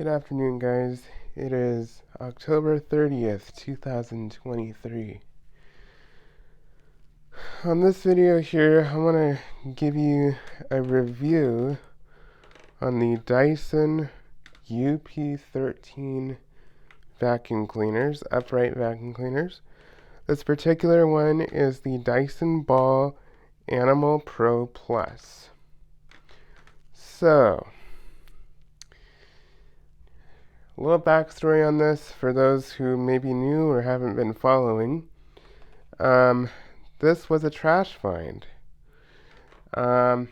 Good afternoon, guys. It is October 30th, 2023. On this video here, I want to give you a review on the Dyson UP13 vacuum cleaners, upright vacuum cleaners. This particular one is the Dyson Ball Animal Pro Plus. So, a little backstory on this for those who may be new or haven't been following. This was a trash find. The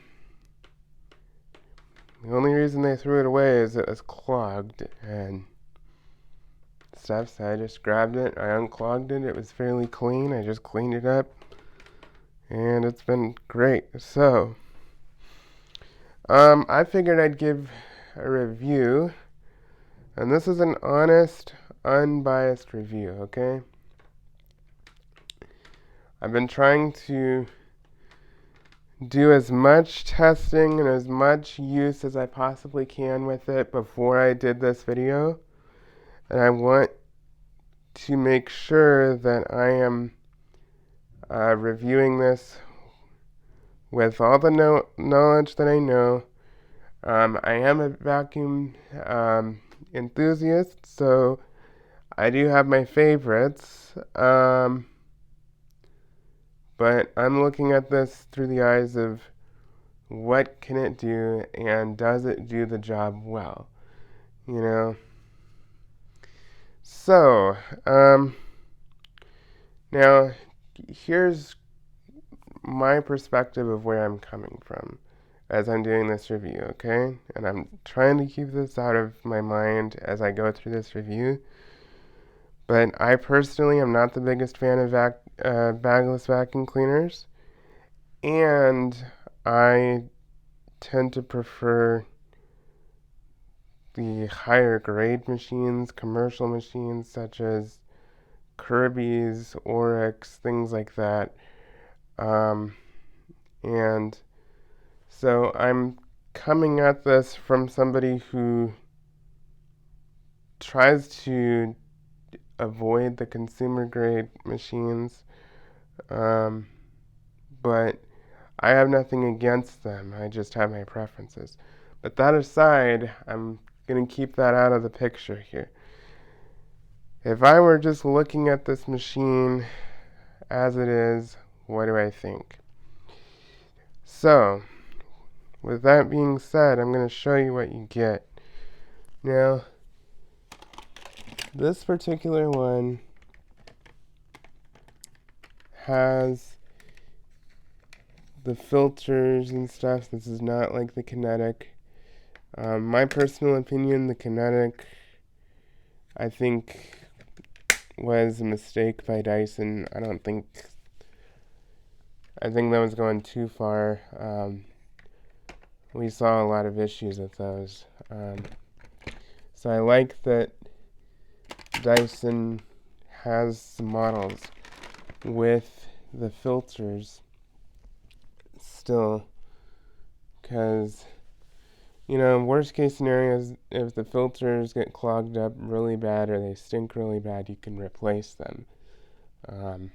only reason they threw it away is it was clogged and stuff, so I just grabbed it, I unclogged it, it was fairly clean, I just cleaned it up, and it's been great. So, I figured I'd give a review, and this is an honest, unbiased review, okay? I've been trying to do as much testing and as much use as I possibly can with it before I did this video. And I want to make sure that I am reviewing this with all the knowledge that I know. I am a vacuum enthusiast, so I do have my favorites. But I'm looking at this through the eyes of what can it do and does it do the job well, you know? So, now here's my perspective of where I'm coming from as I'm doing this review, okay? And I'm trying to keep this out of my mind as I go through this review. But I personally am not the biggest fan of bagless vacuum cleaners, and I tend to prefer the higher grade machines, commercial machines such as Kirby's, Oryx, things like that. And so I'm coming at this from somebody who tries to avoid the consumer grade machines, but I have nothing against them. I just have my preferences. But that aside, I'm going to keep that out of the picture here. If I were just looking at this machine as it is, what do I think? So, with that being said, I'm going to show you what you get. Now, this particular one has the filters and stuff. This is not like the Kinetic. My personal opinion, the Kinetic, I think, was a mistake by Dyson. I think that was going too far. We saw a lot of issues with those. So I like that Dyson has some models with the filters still, because, you know, worst case scenario is if the filters get clogged up really bad or they stink really bad, you can replace them. On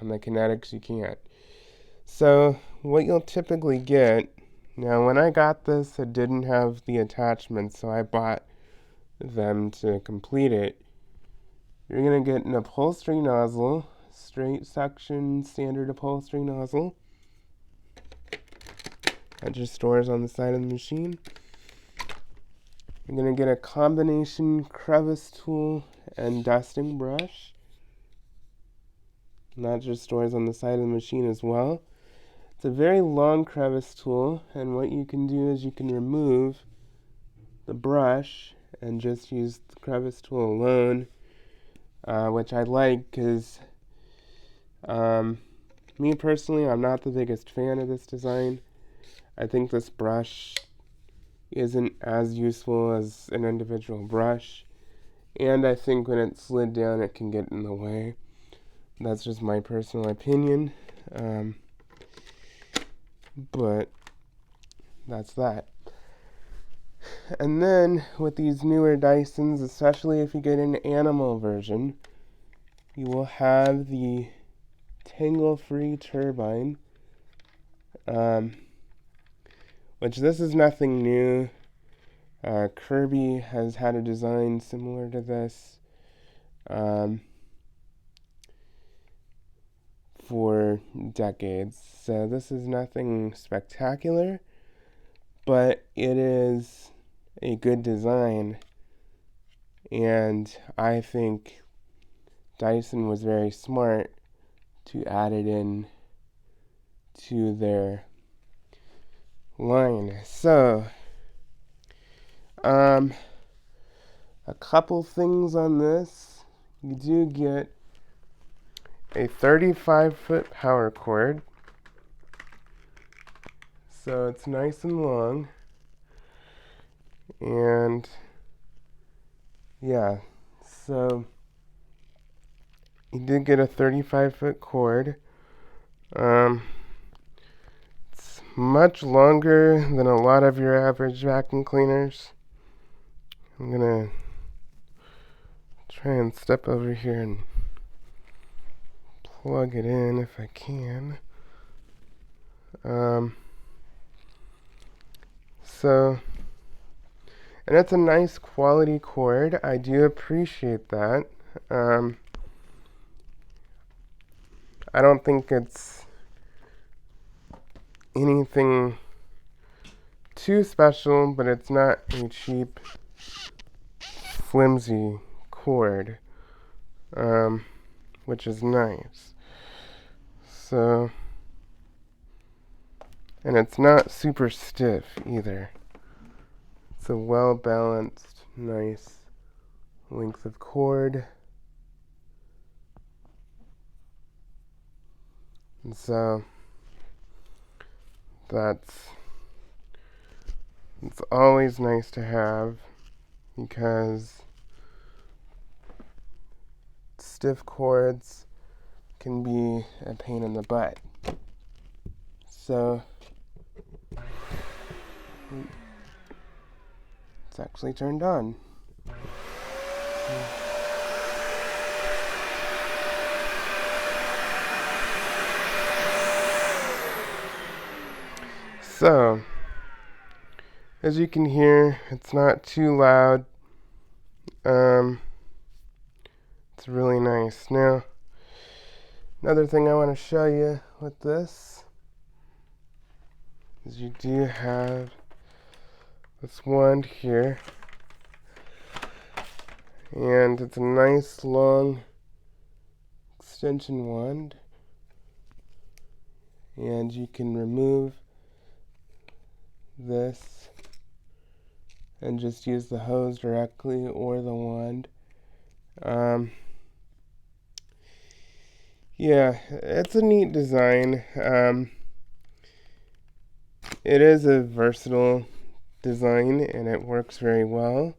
the Kinetics, you can't. So what you'll typically get, now when I got this, it didn't have the attachments, so I bought them to complete it. You're going to get an upholstery nozzle, straight suction standard upholstery nozzle. That just stores on the side of the machine. You're going to get a combination crevice tool and dusting brush. And that just stores on the side of the machine as well. It's a very long crevice tool, and what you can do is you can remove the brush and just use the crevice tool alone, which I like because me personally, I'm not the biggest fan of this design. I think this brush isn't as useful as an individual brush, and I think when it's slid down it can get in the way. That's just my personal opinion, but that's that. And then with these newer Dysons, especially if you get an animal version, you will have the tangle-free turbine, which this is nothing new. Kirby has had a design similar to this for decades, so this is nothing spectacular, but it is a good design, and I think Dyson was very smart to add it in to their line. So, a couple things on this. You do get a 35-foot power cord, so it's nice and long, and yeah, so you did get a 35-foot cord. It's much longer than a lot of your average vacuum cleaners. I'm gonna try and step over here and plug it in if I can. So, and it's a nice quality cord. I do appreciate that. I don't think it's anything too special, but it's not a cheap, flimsy cord, which is nice. So, and it's not super stiff either. It's a well-balanced, nice length of cord. And so it's always nice to have, because stiff cords can be a pain in the butt. So it's actually turned on. So, as you can hear, it's not too loud. It's really nice. Now, another thing I want to show you with this is you do have this wand here, and it's a nice long extension wand, and you can remove this and just use the hose directly or the wand. Yeah, it's a neat design. It is a versatile design and it works very well.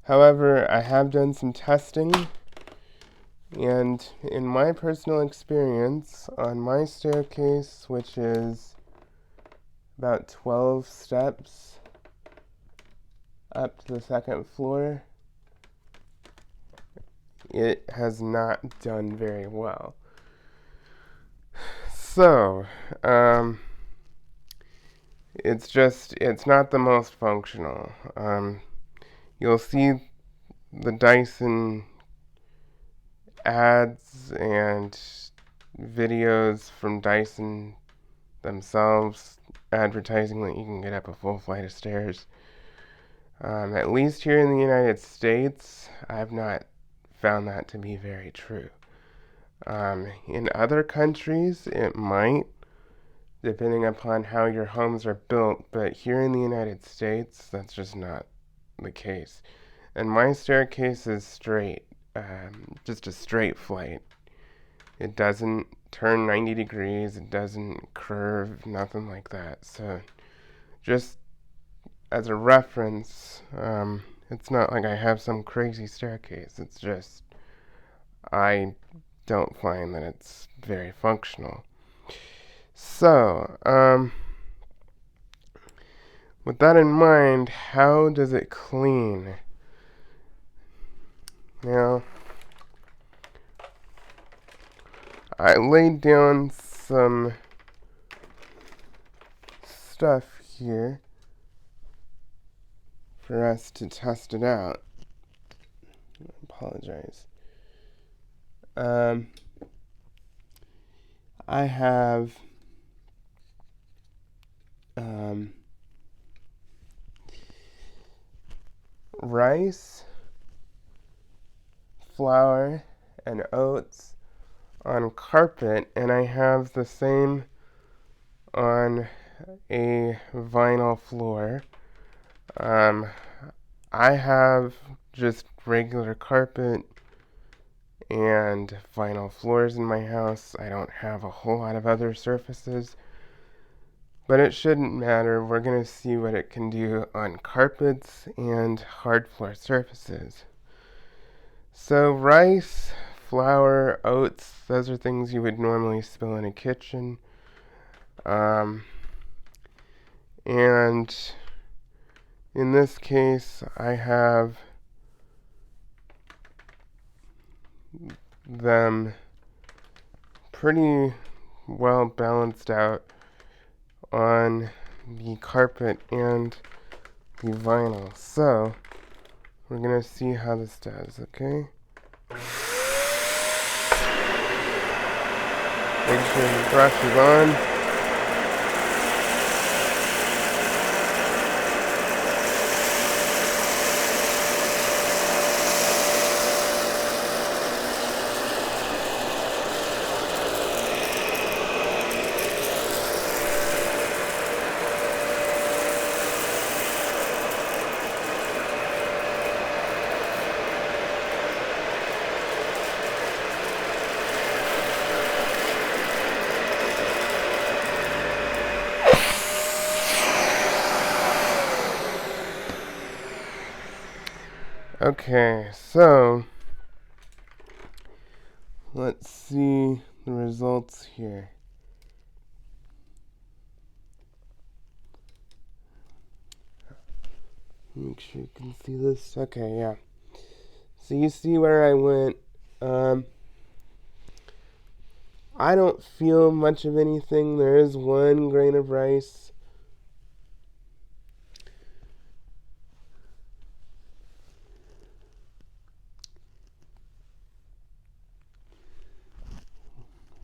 However, I have done some testing, and in my personal experience, on my staircase, which is about 12 steps up to the second floor, it has not done very well. So, it's not the most functional. You'll see the Dyson ads and videos from Dyson themselves advertising that you can get up a full flight of stairs. At least here in the United States, I've not found that to be very true. In other countries, it might, depending upon how your homes are built, but here in the United States, that's just not the case. And my staircase is straight, just a straight flight. It doesn't turn 90 degrees, it doesn't curve, nothing like that. So, just as a reference, it's not like I have some crazy staircase. It's just, I don't find that it's very functional. So, with that in mind, how does it clean? Now, I laid down some stuff here for us to test it out. I apologize. I have rice, flour, and oats on carpet, and I have the same on a vinyl floor. I have just regular carpet and vinyl floors in my house. I don't have a whole lot of other surfaces, but it shouldn't matter. We're going to see what it can do on carpets and hard floor surfaces. So rice, flour, oats, those are things you would normally spill in a kitchen. And in this case, I have them pretty well balanced out on the carpet and the vinyl. So we're gonna see how this does, okay? Make sure the brush is on. Okay, so let's see the results here. Make sure you can see this. Okay, yeah. So you see where I went. I don't feel much of anything. There is 1 grain of rice.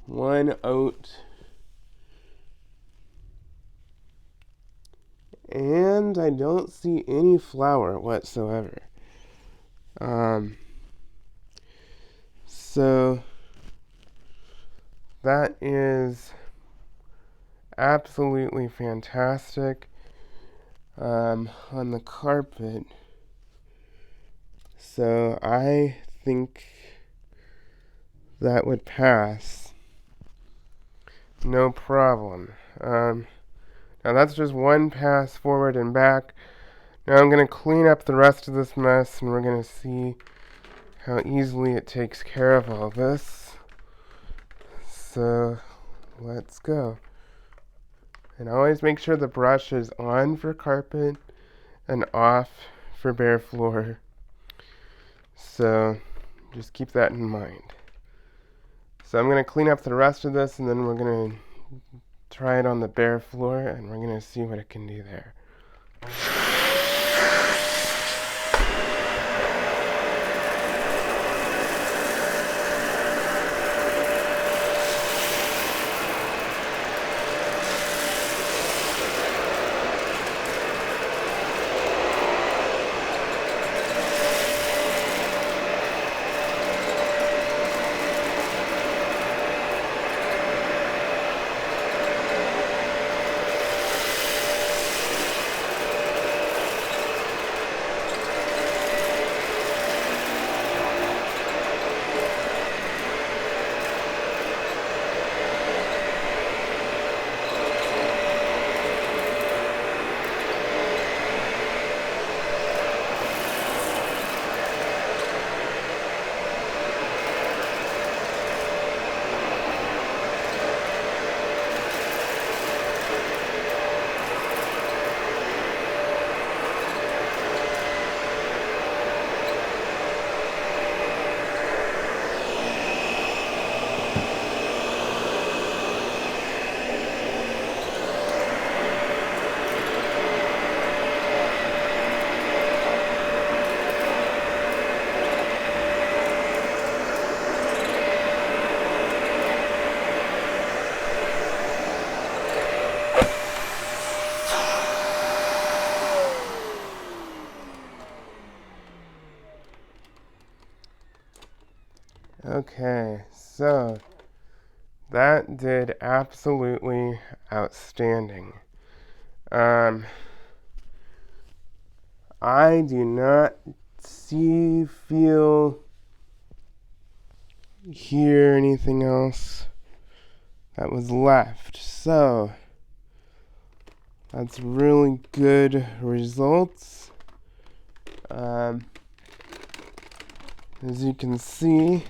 One oat. And I don't see any flour whatsoever. So that is absolutely fantastic on the carpet. So I think that would pass. No problem. Now that's just 1 pass forward and back. Now I'm going to clean up the rest of this mess, and we're going to see how easily it takes care of all this. So let's go. And always make sure the brush is on for carpet and off for bare floor. So just keep that in mind. So I'm going to clean up the rest of this, and then we're going to try it on the bare floor, and we're going to see what it can do there. Okay, so that did absolutely outstanding. I do not see, feel, hear anything else that was left. So that's really good results. As you can see,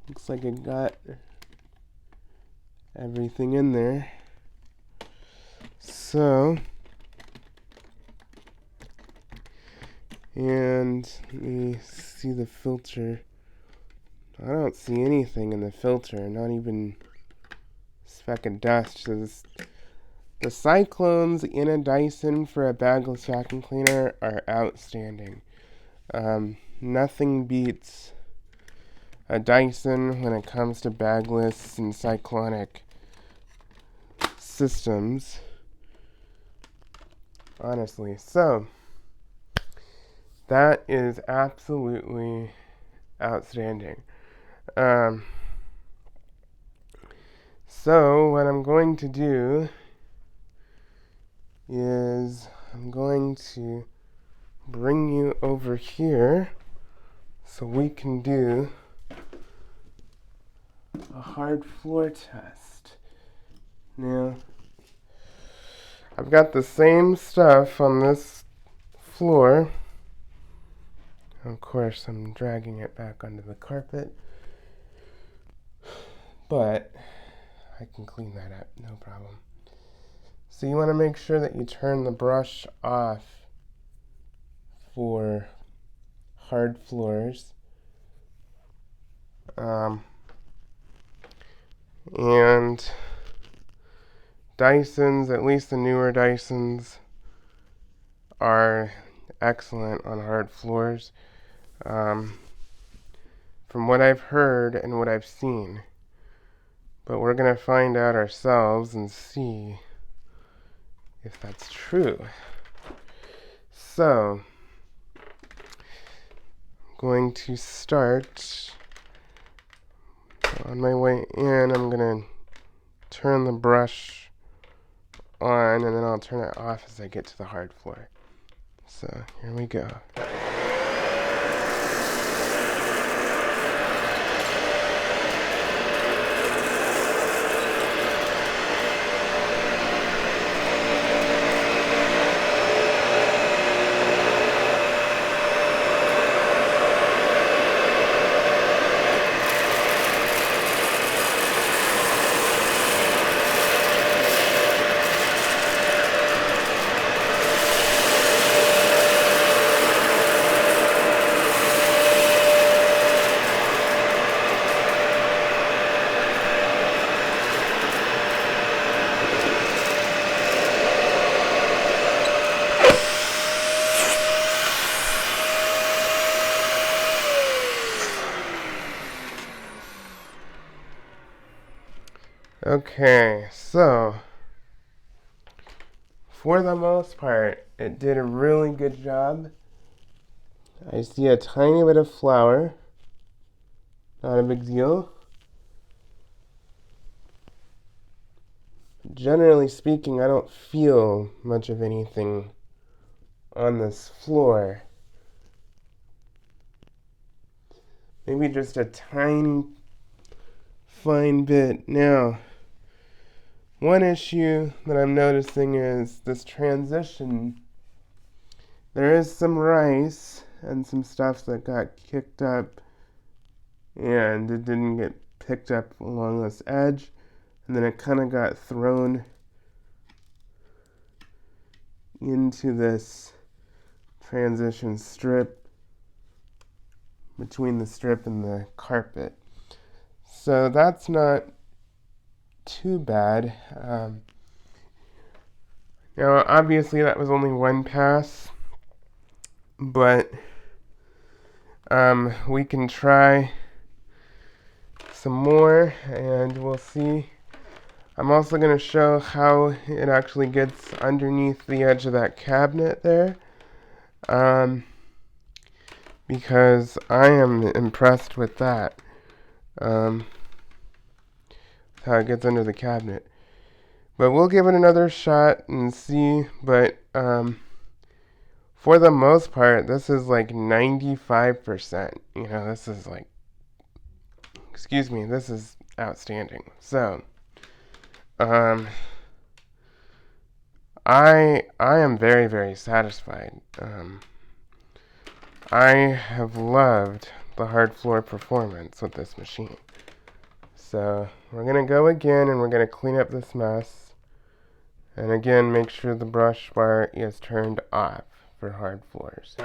looks like it got everything in there. So, and let me see the filter. I don't see anything in the filter, not even a speck of dust. So the cyclones in a Dyson for a bagless vacuum cleaner are outstanding. Nothing beats a Dyson when it comes to bagless and cyclonic systems. Honestly. So, that is absolutely outstanding. So, what I'm going to do is I'm going to bring you over here so we can do a hard floor test. Now, I've got the same stuff on this floor. Of course, I'm dragging it back onto the carpet, but I can clean that up, no problem. So you want to make sure that you turn the brush off for hard floors. And Dysons, at least the newer Dysons, are excellent on hard floors. From what I've heard and what I've seen. But we're going to find out ourselves and see if that's true. So, I'm going to start. On my way in, I'm going to turn the brush on, and then I'll turn it off as I get to the hard floor. So, here we go. Okay, so for the most part, it did a really good job. I see a tiny bit of flour, not a big deal. Generally speaking, I don't feel much of anything on this floor. Maybe just a tiny, fine bit. Now, one issue that I'm noticing is this transition. There is some rice and some stuff that got kicked up, and it didn't get picked up along this edge, and then it kind of got thrown into this transition strip between the strip and the carpet. So that's not too bad. Now, obviously, that was only one pass, but we can try some more, and we'll see. I'm also going to show how it actually gets underneath the edge of that cabinet there. because I am impressed with that. How it gets under the cabinet. But we'll give it another shot and see. But for the most part, this is like 95%. This is like, excuse me, this is outstanding. So, I am very, very satisfied. I have loved the hard floor performance with this machine. So we're going to go again and we're going to clean up this mess. And again, make sure the brush bar is turned off for hard floors.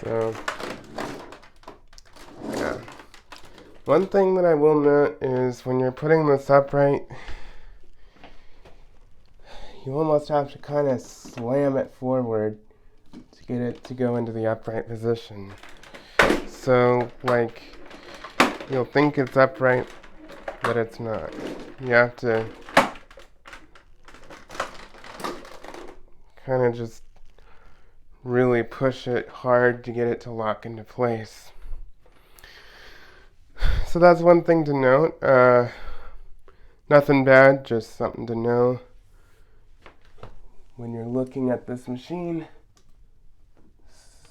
So, yeah. One thing that I will note is when you're putting this upright, you almost have to kind of slam it forward to get it to go into the upright position. So, like, you'll think it's upright, but it's not. You have to kind of just really push it hard to get it to lock into place. So that's one thing to note. Nothing bad, just something to know when you're looking at this machine.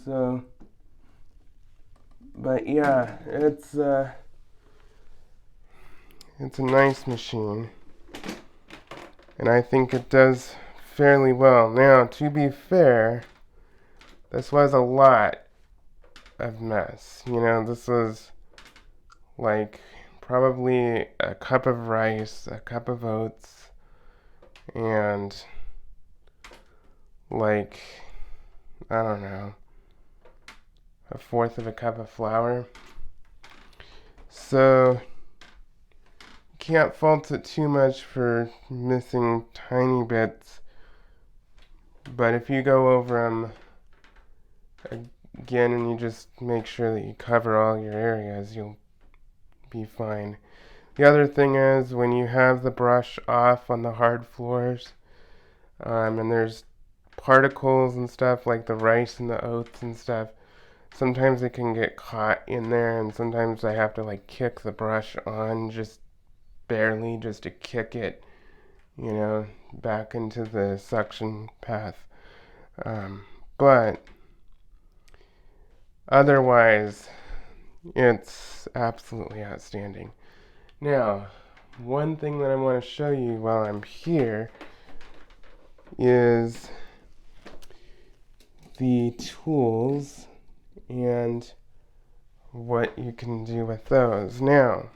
So, but yeah, it's a nice machine, and I think it does fairly well. Now, to be fair, this was a lot of mess. This was like probably a cup of rice, a cup of oats, and like, I don't know, a fourth of a cup of flour. So you can't fault it too much for missing tiny bits, but if you go over them again and you just make sure that you cover all your areas, you'll be fine. The other thing is when you have the brush off on the hard floors, and there's particles and stuff like the rice and the oats and stuff, sometimes it can get caught in there, and sometimes I have to like kick the brush on just barely just to kick it, back into the suction path. But otherwise, it's absolutely outstanding. Now, one thing that I want to show you while I'm here is the tools and what you can do with those. Now,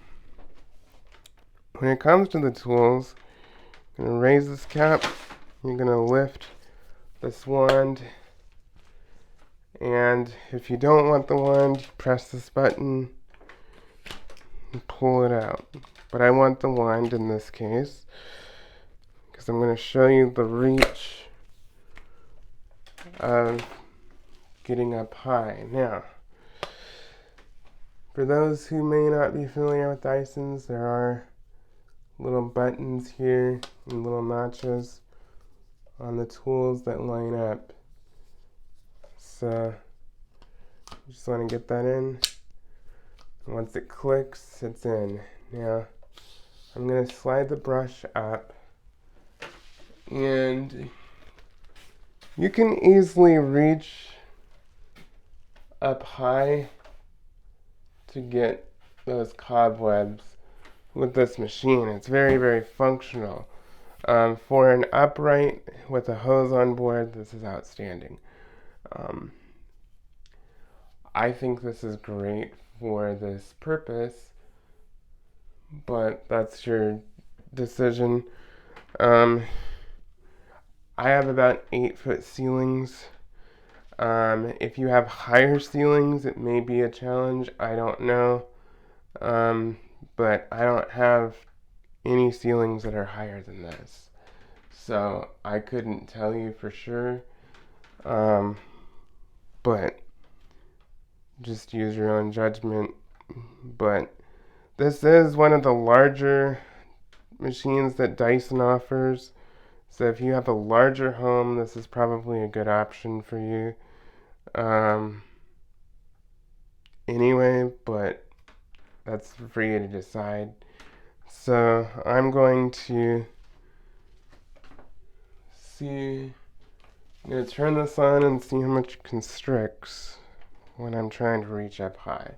when it comes to the tools, you're going to raise this cap, you're going to lift this wand, and if you don't want the wand, you press this button, and pull it out. But I want the wand in this case because I'm going to show you the reach of getting up high. Now, for those who may not be familiar with Dysons, there are little buttons here and little notches on the tools that line up. So, just want to get that in. Once it clicks, it's in. Now, I'm going to slide the brush up, and you can easily reach up high to get those cobwebs with this machine. It's very, very functional. For an upright with a hose on board, this is outstanding. I think this is great for this purpose, but that's your decision. I have about 8-foot ceilings. If you have higher ceilings, it may be a challenge. I don't know. But I don't have any ceilings that are higher than this. So I couldn't tell you for sure. But just use your own judgment. But this is one of the larger machines that Dyson offers. So if you have a larger home, this is probably a good option for you. Anyway, but that's for you to decide. So I'm going to I'm going to turn this on and see how much it constricts when I'm trying to reach up high.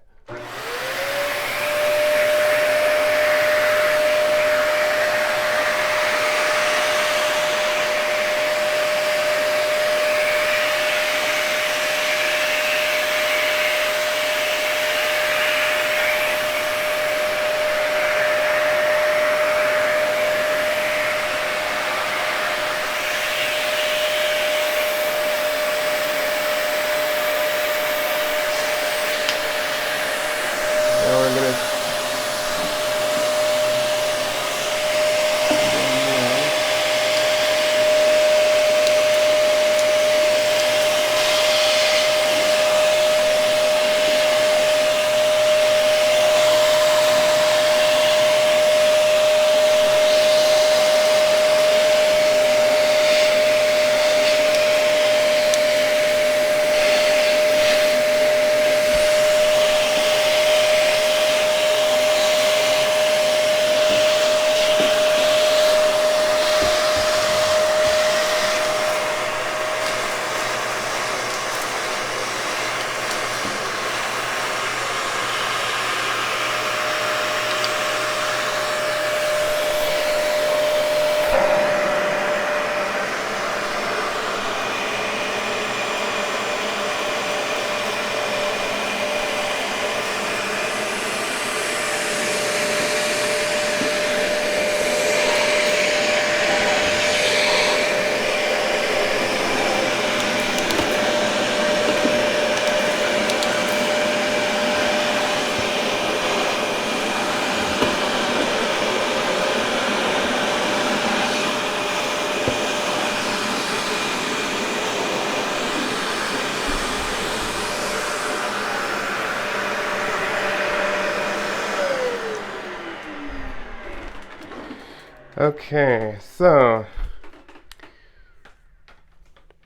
Okay, so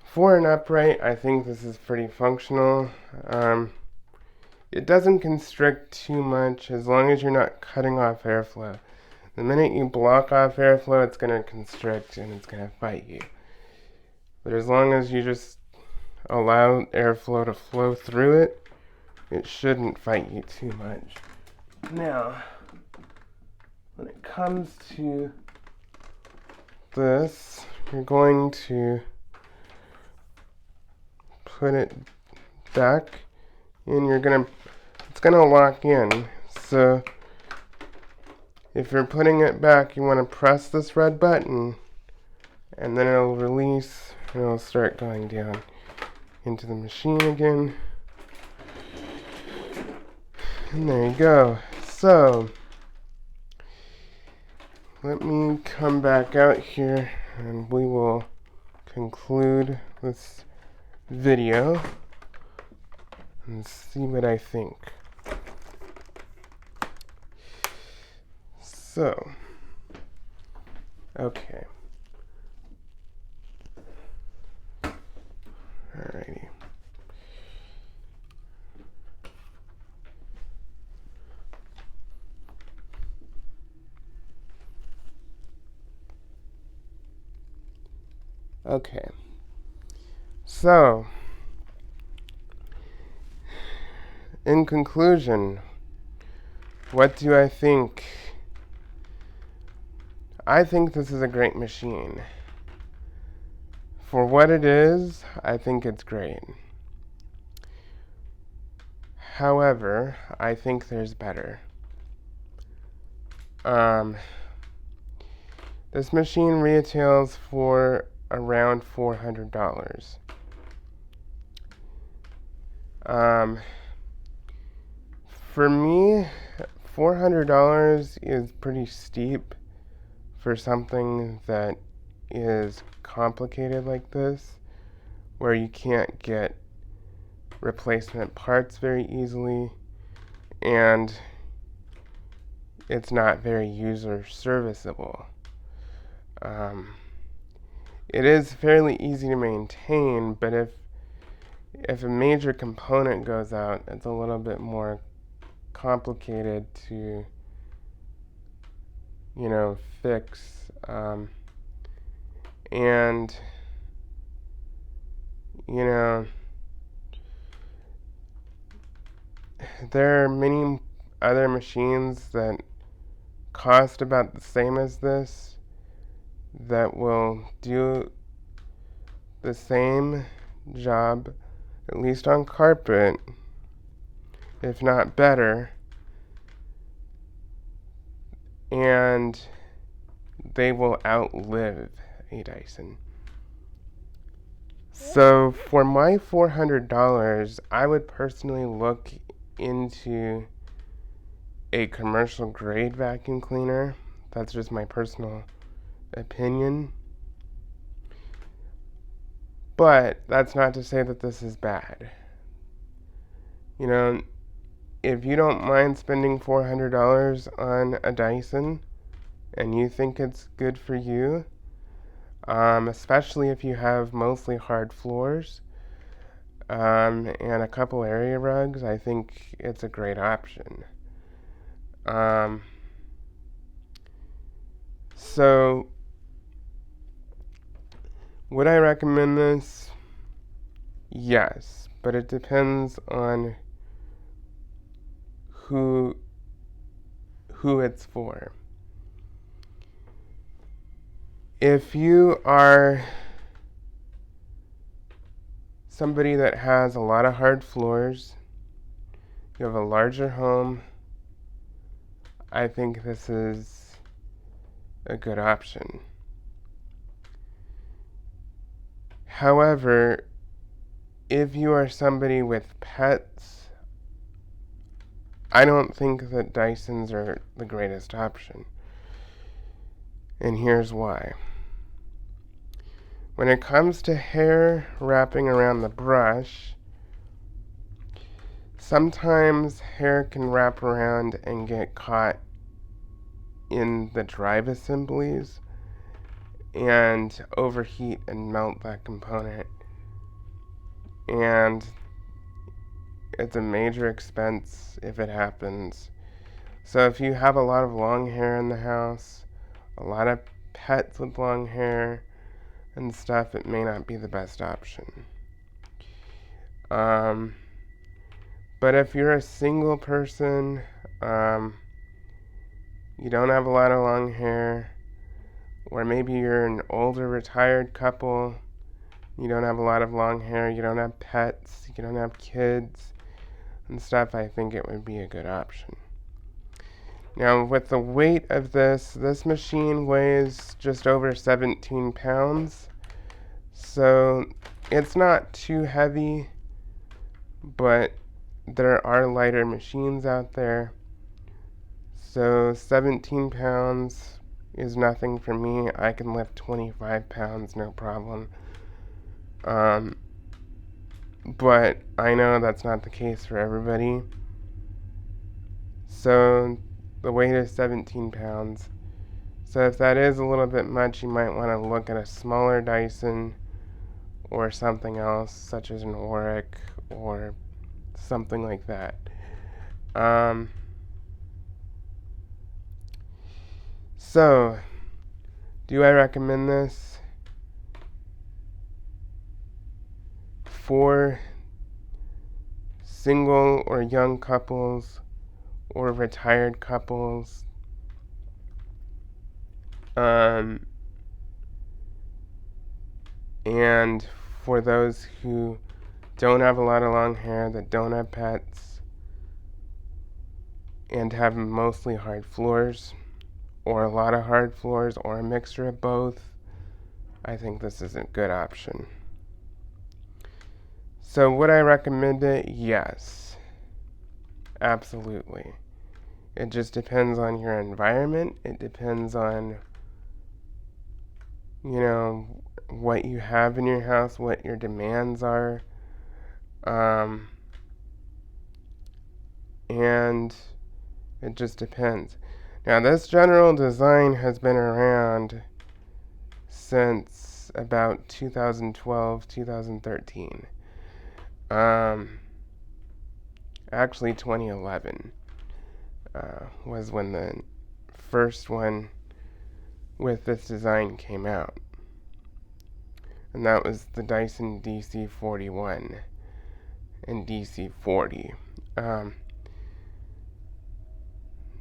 for an upright, I think this is pretty functional. It doesn't constrict too much as long as you're not cutting off airflow. The minute you block off airflow, it's going to constrict and it's going to fight you. But as long as you just allow airflow to flow through it, it shouldn't fight you too much. Now, when it comes to this, you're going to put it back and it's gonna lock in. So if you're putting it back, you want to press this red button and then it'll release and it'll start going down into the machine again. And there you go. So So, let me come back out here and we will conclude this video and see what I think. So, okay. Alrighty. Okay. So, in conclusion, what do I think? I think this is a great machine. For what it is, I think it's great. However, I think there's better. This machine retails for around $400. For me, $400 is pretty steep for something that is complicated like this, where you can't get replacement parts very easily, and it's not very user serviceable. It is fairly easy to maintain, but if a major component goes out, it's a little bit more complicated to, fix. And, there are many other machines that cost about the same as this that will do the same job, at least on carpet, if not better, and they will outlive a Dyson. So for my $400, I would personally look into a commercial grade vacuum cleaner. That's just my personal opinion. But that's not to say that this is bad. If you don't mind spending $400 on a Dyson and you think it's good for you, especially if you have mostly hard floors and a couple area rugs, I think it's a great option. So, would I recommend this? Yes, but it depends on who it's for. If you are somebody that has a lot of hard floors, you have a larger home, I think this is a good option. However, if you are somebody with pets, I don't think that Dysons are the greatest option. And here's why. When it comes to hair wrapping around the brush, sometimes hair can wrap around and get caught in the drive assemblies and overheat and melt that component. And it's a major expense if it happens. So if you have a lot of long hair in the house, a lot of pets with long hair and stuff, it may not be the best option. But if you're a single person, you don't have a lot of long hair, or maybe you're an older retired couple, you don't have a lot of long hair, you don't have pets, you don't have kids and stuff, I think it would be a good option. Now, with the weight of this machine weighs just over 17 pounds, so it's not too heavy, but there are lighter machines out there. So 17 pounds is nothing for me. I can lift 25 pounds, no problem. Um, but I know that's not the case for everybody. So the weight is 17 pounds. So if that is a little bit much, you might want to look at a smaller Dyson or something else, such as an Auric or something like that. So, do I recommend this? For single or young couples or retired couples, and for those who don't have a lot of long hair, that don't have pets, and have mostly hard floors, or a lot of hard floors, or a mixture of both, I think this is a good option. So would I recommend it? Yes, absolutely. It just depends on your environment. It depends on, what you have in your house, what your demands are. And it just depends. Now, this general design has been around since about 2012, 2013. Actually, 2011 was when the first one with this design came out. And that was the Dyson DC41 and DC40.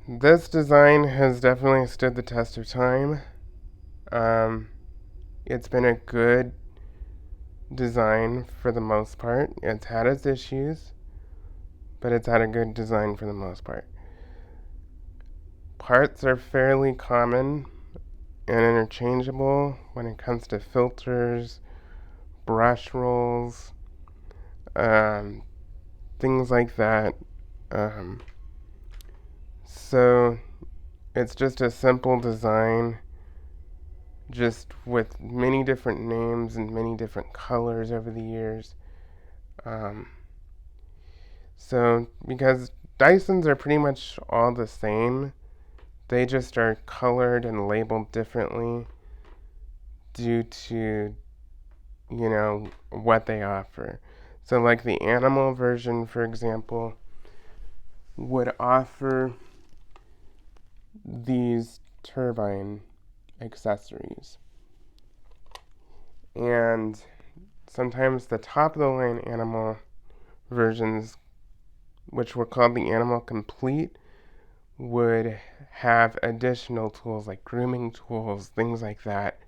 This design has definitely stood the test of time. It's been a good design for the most part. It's had its issues, but it's had a good design for the most part. Parts are fairly common and interchangeable when it comes to filters, brush rolls, things like that. So it's just a simple design, just with many different names and many different colors over the years. So because Dysons are pretty much all the same, they just are colored and labeled differently due to, what they offer. So like the animal version, for example, would offer these turbine accessories. And sometimes the top of the line animal versions, which were called the Animal Complete, would have additional tools like grooming tools, things like that.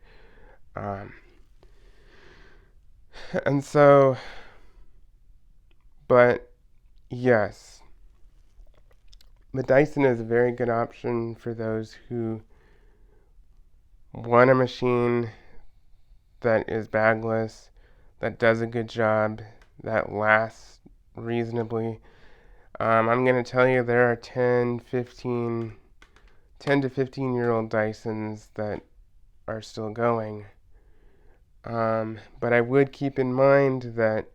And so, but yes, the Dyson is a very good option for those who want a machine that is bagless, that does a good job, that lasts reasonably. I'm going to tell you there are 10 to 15-year-old Dysons that are still going. But I would keep in mind that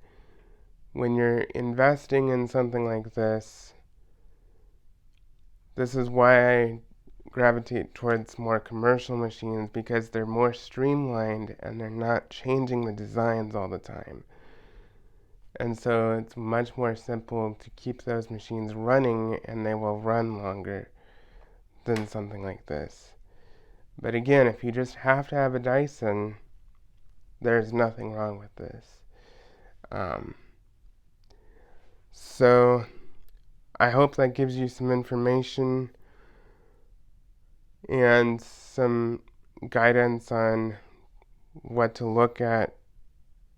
when you're investing in something like this is why I gravitate towards more commercial machines, because they're more streamlined and they're not changing the designs all the time. And so it's much more simple to keep those machines running, and they will run longer than something like this. But again, if you just have to have a Dyson, there's nothing wrong with this. So I hope that gives you some information and some guidance on what to look at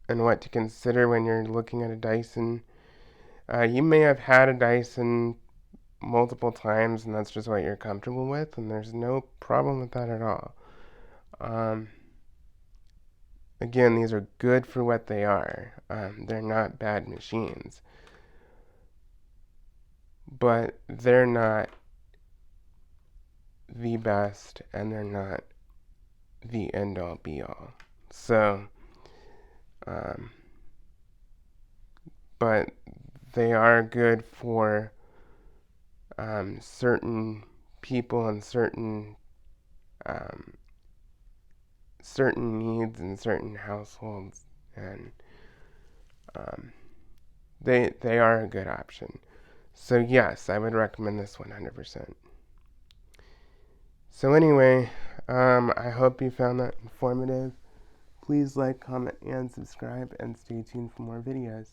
and what to consider when you're looking at a Dyson. You may have had a Dyson multiple times and that's just what you're comfortable with, and there's no problem with that at all. Again, these are good for what they are. They're not bad machines, but they're not the best and they're not the end all be all. So, um, but they are good for certain people and um, certain needs in certain households, and um, they are a good option. So yes, I would recommend this 100%. So anyway, I hope you found that informative. Please like, comment, and subscribe, and stay tuned for more videos.